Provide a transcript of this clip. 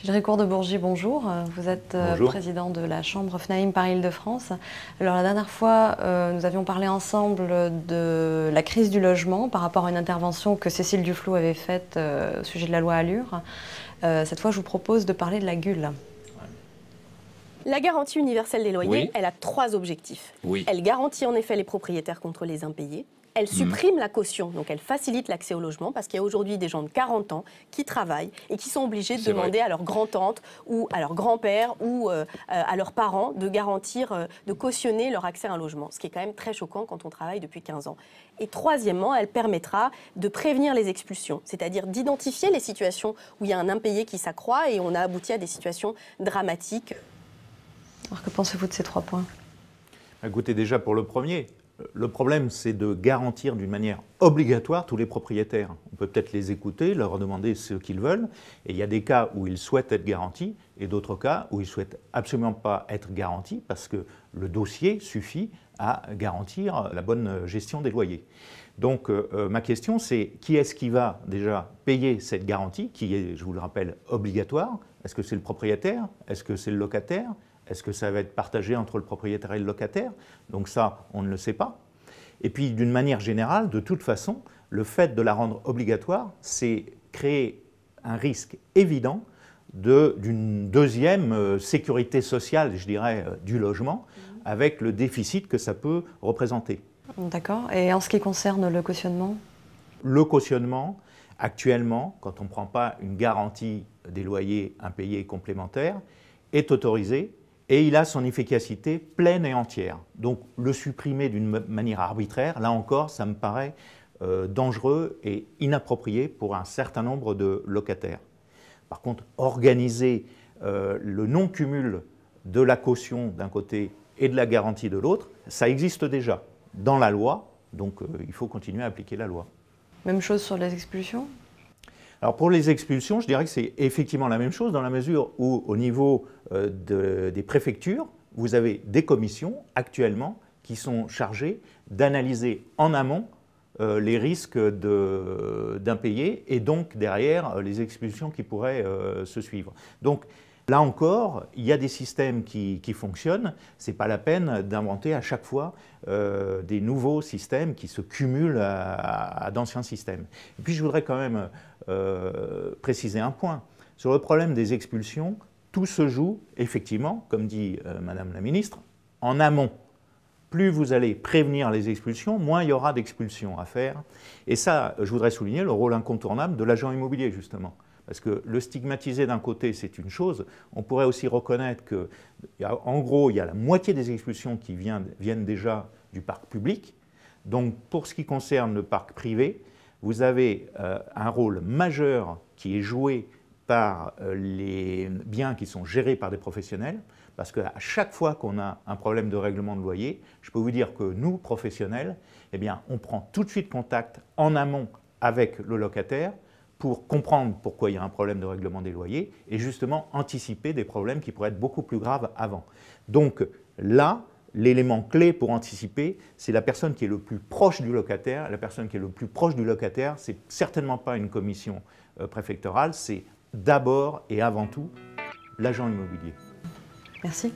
Gilles Ricourt de Bourgie, bonjour. Vous êtes Bonjour. président de la Chambre FNAIM Paris-Île-de-France. Alors la dernière fois, nous avions parlé ensemble de la crise du logement par rapport à une intervention que Cécile Duflot avait faite au sujet de la loi Allure. Cette fois, je vous propose de parler de la GUL. La garantie universelle des loyers, Oui. elle a 3 objectifs. Oui. Elle garantit en effet les propriétaires contre les impayés. Elle supprime la caution, donc elle facilite l'accès au logement parce qu'il y a aujourd'hui des gens de 40 ans qui travaillent et qui sont obligés de demander à leur grand-tante ou à leur grand-père ou à leurs parents de garantir, de cautionner leur accès à un logement, ce qui est quand même très choquant quand on travaille depuis 15 ans. Et troisièmement, elle permettra de prévenir les expulsions, c'est-à-dire d'identifier les situations où il y a un impayé qui s'accroît et on a abouti à des situations dramatiques. Alors que pensez-vous de ces 3 points? Écoutez, déjà pour le premier, le problème c'est de garantir d'une manière obligatoire tous les propriétaires. On peut peut-être les écouter, leur demander ce qu'ils veulent, et il y a des cas où ils souhaitent être garantis, et d'autres cas où ils ne souhaitent absolument pas être garantis, parce que le dossier suffit à garantir la bonne gestion des loyers. Donc ma question c'est, qui est-ce qui va déjà payer cette garantie, qui est, je vous le rappelle, obligatoire? Est-ce que c'est le propriétaire? Est-ce que c'est le locataire? Est-ce que ça va être partagé entre le propriétaire et le locataire? Donc ça, on ne le sait pas. Et puis, d'une manière générale, de toute façon, le fait de la rendre obligatoire, c'est créer un risque évident d'une deuxième sécurité sociale, je dirais, du logement, avec le déficit que ça peut représenter. D'accord. Et en ce qui concerne le cautionnement? Le cautionnement, actuellement, quand on ne prend pas une garantie des loyers impayés complémentaires, est autorisé. Et il a son efficacité pleine et entière. Donc le supprimer d'une manière arbitraire, là encore, ça me paraît dangereux et inapproprié pour un certain nombre de locataires. Par contre, organiser le non-cumul de la caution d'un côté et de la garantie de l'autre, ça existe déjà dans la loi, donc il faut continuer à appliquer la loi. Même chose sur les expulsions? Alors pour les expulsions, je dirais que c'est effectivement la même chose dans la mesure où au niveau des préfectures, vous avez des commissions actuellement qui sont chargées d'analyser en amont les risques d'impayés et donc derrière les expulsions qui pourraient se suivre. Donc là encore, il y a des systèmes qui fonctionnent, ce n'est pas la peine d'inventer à chaque fois des nouveaux systèmes qui se cumulent à d'anciens systèmes. Et puis je voudrais quand même préciser un point. Sur le problème des expulsions, tout se joue effectivement, comme dit Madame la Ministre, en amont. Plus vous allez prévenir les expulsions, moins il y aura d'expulsions à faire. Et ça, je voudrais souligner le rôle incontournable de l'agent immobilier, justement. Parce que le stigmatiser d'un côté, c'est une chose. On pourrait aussi reconnaître qu'en gros, il y a la moitié des expulsions qui viennent déjà du parc public. Donc, pour ce qui concerne le parc privé, vous avez un rôle majeur qui est joué par les biens qui sont gérés par des professionnels, parce qu'à chaque fois qu'on a un problème de règlement de loyer, je peux vous dire que nous, professionnels, eh bien, on prend tout de suite contact en amont avec le locataire pour comprendre pourquoi il y a un problème de règlement des loyers et justement anticiper des problèmes qui pourraient être beaucoup plus graves avant. Donc là, l'élément clé pour anticiper, c'est la personne qui est le plus proche du locataire. La personne qui est le plus proche du locataire, ce n'est certainement pas une commission préfectorale, c'est d'abord et avant tout l'agent immobilier. Merci.